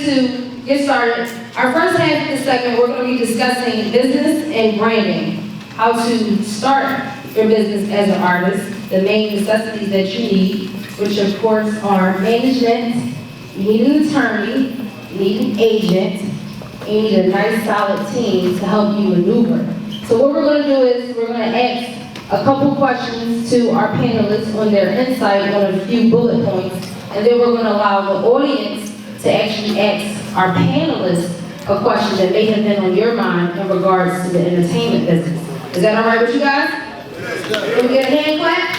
to get started, our first half of the segment, we're going to be discussing business and branding. How to start your business as an artist, the main necessities that you need, which of course are management, you need an attorney, you need an agent, and you need a nice solid team to help you maneuver. So what we're going to do is we're going to ask a couple questions to our panelists on their insight on a few bullet points, and then we're going to allow the audience to actually ask our panelists a question that may have been on your mind in regards to the entertainment business. Is that all right with you guys? Can we get a hand clap?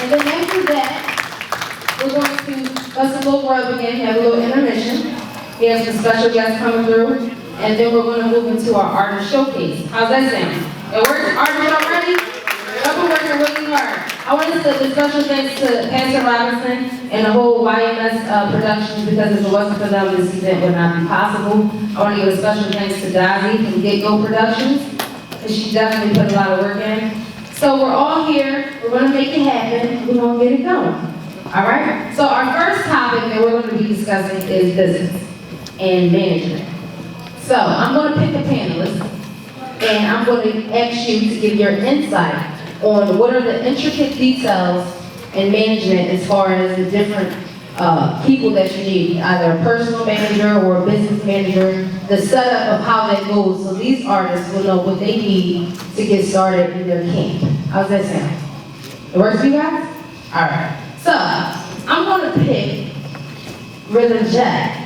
And then after that, we're going to let's a little rub again, have a little intermission. We have some special guests coming through, and then we're going to move into our artist showcase. How's that sound? It works? Artists already? Y'all been working really hard. I want to say the special thanks to Pastor Robinson and the whole YMS Productions, because if it wasn't for them, this event would not be possible. I want to give a special thanks to Dazzy from Get Go Productions, because she definitely put a lot of work in. So we're all here. We're going to make it happen. We're going to get it going. All right? So our first topic that we're going to be discussing is business and management. So I'm going to pick a panelist, and I'm going to ask you to give your insight on what are the intricate details in management as far as the different people that you need, either a personal manager or a business manager, the setup of how that goes so these artists will know what they need to get started in their camp. How's that sound? It works for you guys? All right. So I'm going to pick Rhythm Jack.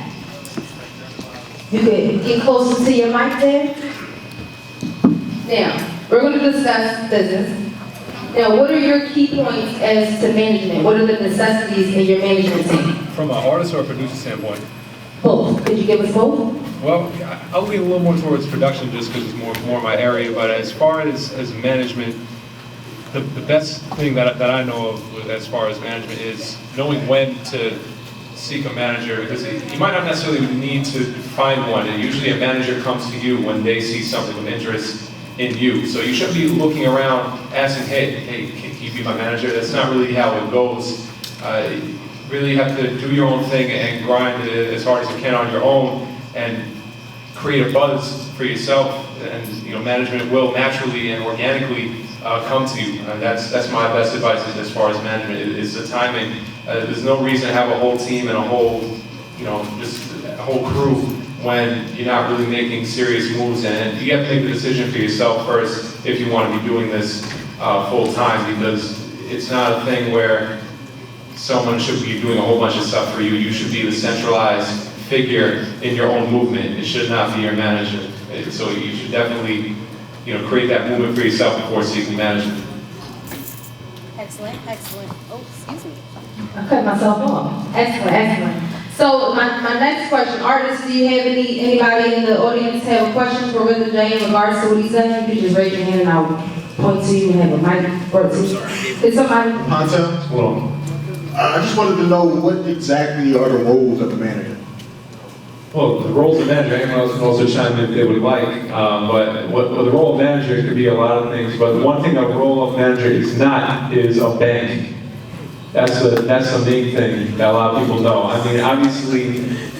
You could get closer to your mic there. Now, we're going to discuss business. Now, what are your key points as to management? What are the necessities in your management team? From an artist or a producer standpoint? Both. Could you give us both? Well, I'll lean a little more towards production just because it's more my area, but as far as management, the best thing that I know of as far as management is knowing when to seek a manager, because you might not necessarily need to find one, and usually a manager comes to you when they see something of interest in you. So you shouldn't be looking around asking, hey, can you be my manager? That's not really how it goes. You really have to do your own thing and grind it as hard as you can on your own and create a buzz for yourself, and management will naturally and organically come to you. That's my best advice as far as management is the timing. There's no reason to have a whole team and a whole, just a whole crew when you're not really making serious moves, and you have to make the decision for yourself first if you want to be doing this full time, because it's not a thing where someone should be doing a whole bunch of stuff for you. You should be the centralized figure in your own movement. It should not be your manager. So you should definitely, create that movement for yourself before seeking management. Excellent, excellent. Oh, excuse me. I cut myself off. Excellent, excellent. So my next question, artists, do you have anybody in the audience have a question for Rhythm J in regards to what he's saying? You can just raise your hand and I'll point to you and have a mic or two. Did somebody? Ponta? Hello. I just wanted to know what exactly are the roles of the manager? Well, the roles of manager, anyone else can also chime in if they would like, but the role of manager could be a lot of things, but the one thing a role of manager is not is a bank. That's the main thing that a lot of people know. I mean, obviously,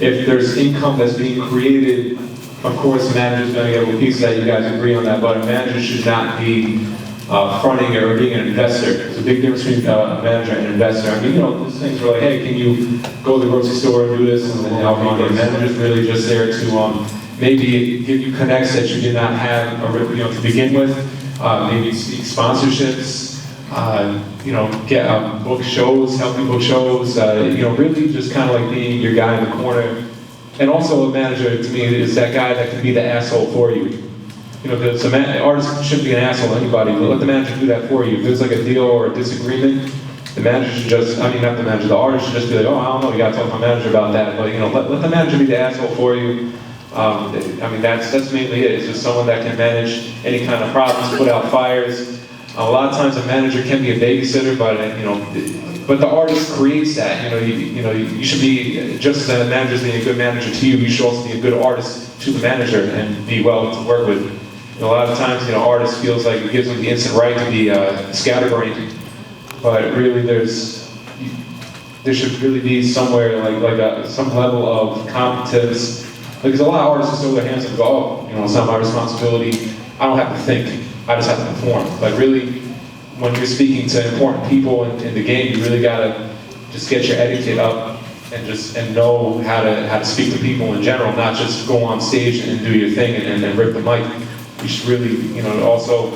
if there's income that's being created, of course, the manager's going to get a piece of that. You guys agree on that, but a manager should not be fronting or being an investor. There's a big difference between a manager and an investor. I mean, there's things where like, hey, can you go to the grocery store and do this and help me? The manager's really just there to maybe give you connects that you did not have to begin with. Maybe seek sponsorships. Get book shows, help you book shows, really just kind of like being your guy in the corner. And also a manager, to me, is that guy that can be the asshole for you. Because an artist shouldn't be an asshole to anybody, but let the manager do that for you. If there's like a deal or a disagreement, the manager should the artist should just be like, oh, I don't know, you gotta talk to my manager about that. But let the manager be the asshole for you. That's mainly it. It's just someone that can manage any kind of problems, put out fires. A lot of times a manager can be a babysitter, but the artist creates that. You should be, just as a manager being a good manager to you, you should also be a good artist to the manager and be well to work with. A lot of times, artists feels like it gives them the instant right to be scatterbrained, but really there should really be somewhere some level of competence. Because a lot of artists just throw their hands up and go, oh, it's not my responsibility. I don't have to think. I just have to perform. Like really, when you're speaking to important people in the game, you really gotta just get your etiquette up and know how to speak to people in general, not just go on stage and do your thing and rip the mic. You should really, also,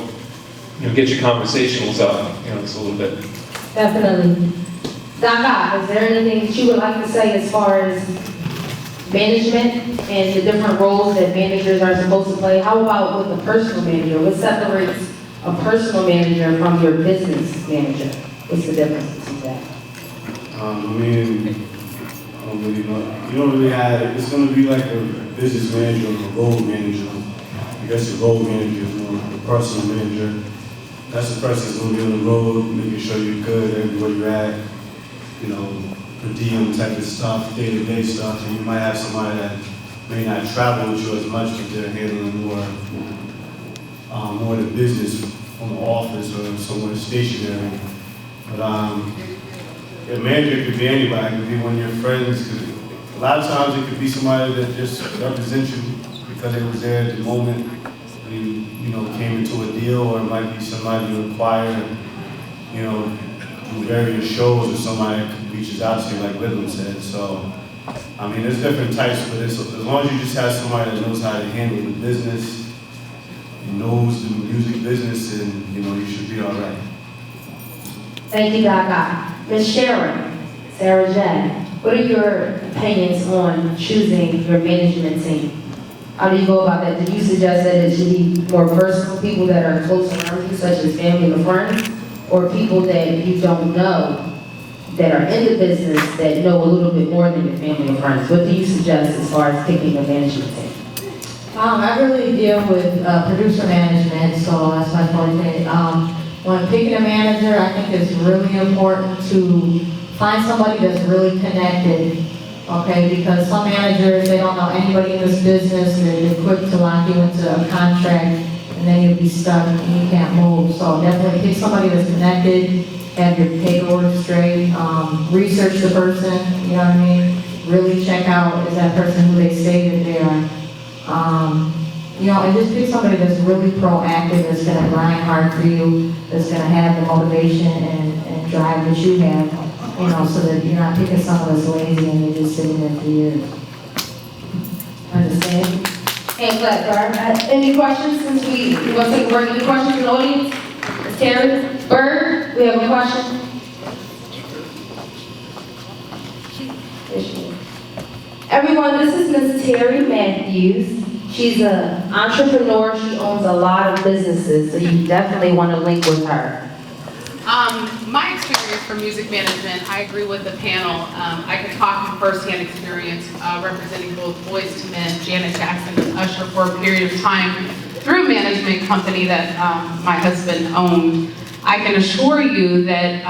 get your conversationals up, just a little bit. Definitely. Gaga, is there anything that you would like to say as far as management and the different roles that managers are supposed to play? How about with a personal manager? What separates a personal manager from your business manager? What's the difference between that? I don't really know. You don't really have, it's going to be like a business manager or a road manager. I guess the road manager is more like a personal manager. That's the person that's going to be on the road, making sure you're good everywhere you're at. Per diem type of stuff, day-to-day stuff, and you might have somebody that may not travel with you as much, but they're handling more the business from the office or somewhere stationary. But a manager could be anybody. It could be one of your friends. A lot of times it could be somebody that just represents you because they was there at the moment when you came into a deal, or it might be somebody you acquire, through various shows, or somebody that reaches out to you, like Rhythm said. So, there's different types, but as long as you just have somebody that knows how to handle the business, knows the music business, and you should be all right. Thank you, Gaga. Ms. Sharon, Sarah J., what are your opinions on choosing your management team? How do you go about that? Do you suggest that it should be more personal, people that are close around you, such as family or friends, or people that you don't know that are in the business that know a little bit more than your family or friends? What do you suggest as far as picking a management team? I really deal with producer management, so that's my forte. When picking a manager, I think it's really important to find somebody that's really connected, okay? Because some managers, they don't know anybody in this business, they're quick to lock you into a contract, and then you'll be stuck and you can't move. So definitely pick somebody that's connected, have your paperwork straight, research the person, you know what I mean? Really check out, is that person who they say that they are? And just pick somebody that's really proactive, that's gonna grind hard for you, that's gonna have the motivation and drive that you have, so that you're not picking someone that's lazy and you're just sitting there for years. Understand? Hey, any questions since we want to take a break? Any questions in the audience? Ms. Terry Bird, we have a question? Everyone, this is Ms. Terry Matthews. She's an entrepreneur. She owns a lot of businesses, so you definitely want to link with her. My experience for music management, I agree with the panel. I can talk from firsthand experience representing both Boyz II Men, Janet Jackson, and Usher for a period of time through a management company that my husband owned. I can assure you that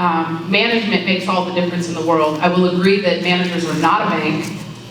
management makes all the difference in the world. I will agree that managers are not a bank.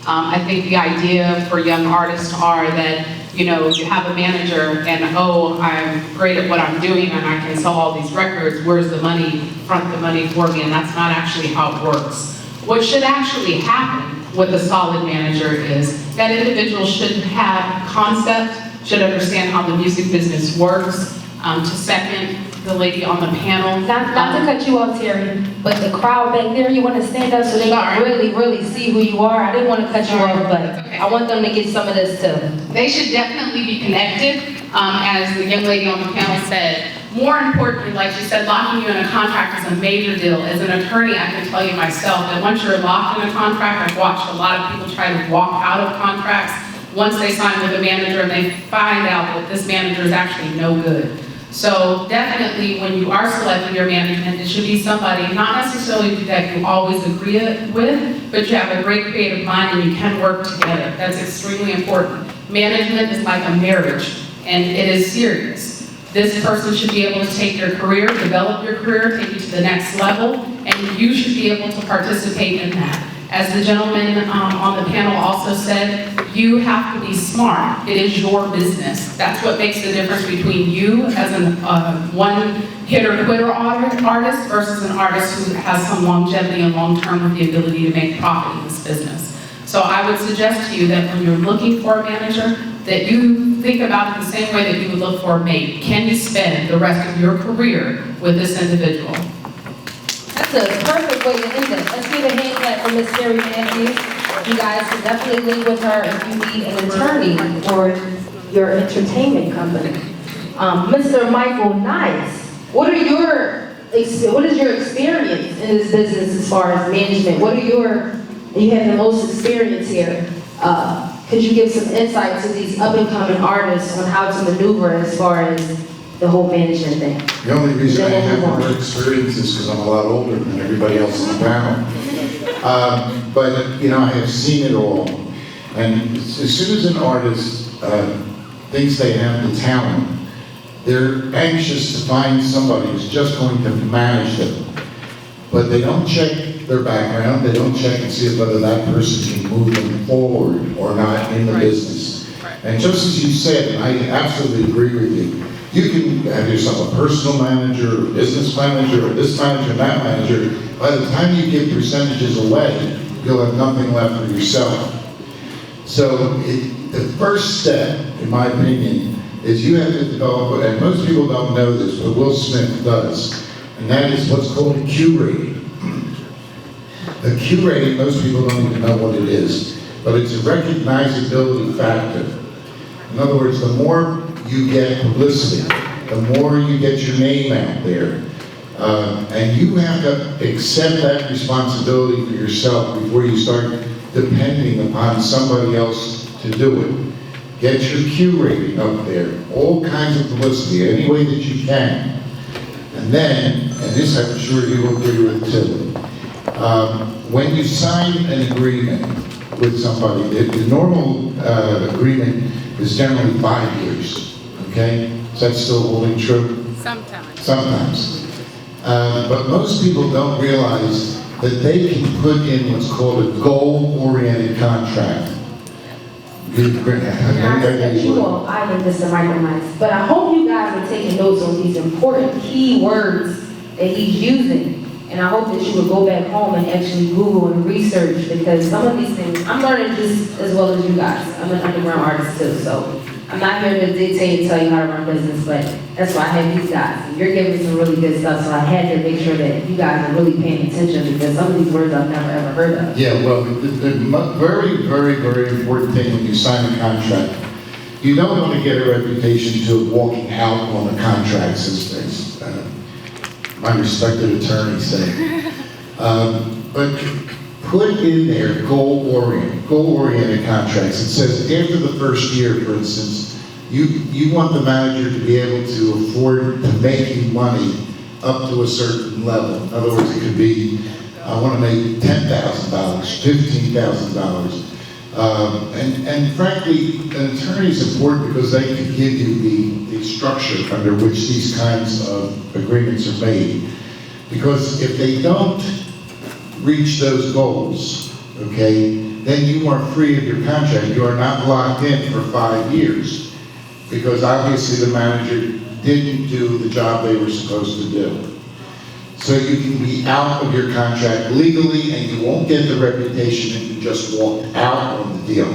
I think the idea for young artists are that, you have a manager and, oh, I'm great at what I'm doing and I can sell all these records, where's the money, front the money for me, and that's not actually how it works. What should actually happen with a solid manager is that individual should have concept, should understand how the music business works. To second the lady on the panel. Not to cut you off, Terry, but the crowd back there, you want to stand up so they can really see who you are. I didn't want to cut you off, but okay. I want them to get some of this too. They should definitely be connected, as the young lady on the panel said. More importantly, like she said, locking you in a contract is a major deal. As an attorney, I can tell you myself that once you're locked in a contract, I've watched a lot of people try to walk out of contracts once they sign with a manager and they find out that this manager is actually no good. So definitely when you are selecting your management, it should be somebody not necessarily that you always agree with, but you have a great creative mind and you can work together. That's extremely important. Management is like a marriage and it is serious. This person should be able to take your career, develop your career, take you to the next level, and you should be able to participate in that. As the gentleman on the panel also said, you have to be smart. It is your business. That's what makes the difference between you as an one-hitter-quitter artist versus an artist who has some longevity and long-term with the ability to make profit in this business. So I would suggest to you that when you're looking for a manager, that you think about it the same way that you would look for a mate. Can you spend the rest of your career with this individual? That's a perfect way to end it. Let's give a hand clap for Miss Sherry Matthews. You guys can definitely link with her if you need an attorney for your entertainment company. Mr. Michael Nice, what is your experience in this business as far as management? You have the most experience here. Could you give some insight to these up-and-coming artists on how to maneuver as far as the whole management thing? The only reason I have more experience is because I'm a lot older than everybody else on the panel. But, you know, I have seen it all. And as soon as an artist thinks they have the talent, they're anxious to find somebody who's just going to manage them. But they don't check their background, they don't check and see whether that person can move them forward or not in the business. And just as you said, and I absolutely agree with you, you can have yourself a personal manager, a business manager, or this manager, and that manager. By the time you give percentages away, you'll have nothing left for yourself. So the first step, in my opinion, is you have to develop, and most people don't know this, but Will Smith does, and that is what's called a Q rating. The Q rating, most people don't even know what it is, but it's a recognizability factor. In other words, the more you get publicity, the more you get your name out there. And you have to accept that responsibility for yourself before you start depending upon somebody else to do it. Get your Q rating up there, all kinds of publicity, any way that you can. And then, and this I'm sure you will agree with too, when you sign an agreement with somebody, the normal agreement is generally 5 years, okay? Is that still holding true? Sometimes. Sometimes. But most people don't realize that they can put in what's called a goal-oriented contract. I am Mr. Michael Nice, but I hope you guys are taking notes on these important key words that he's using. And I hope that you will go back home and actually Google and research, because some of these things, I'm learning just as well as you guys. I'm an underground artist too, so I'm not here to dictate and tell you how to run business, but that's why I have these guys. And you're giving some really good stuff, so I had to make sure that you guys are really paying attention, because some of these words I've never ever heard of. Yeah, well, the very, very, very important thing when you sign a contract, you don't want to get a reputation to walking out on the contracts, as my respected attorney say. But put in there goal-oriented contracts. It says after the first year, for instance, you want the manager to be able to afford to make you money up to a certain level. In other words, it could be, I want to make $10,000, $15,000. And frankly, an attorney is important because they can give you the structure under which these kinds of agreements are made. Because if they don't reach those goals, okay, then you are free of your contract. You are not locked in for 5 years. Because obviously the manager didn't do the job they were supposed to do. So you can be out of your contract legally, and you won't get the reputation that you just walked out on the deal.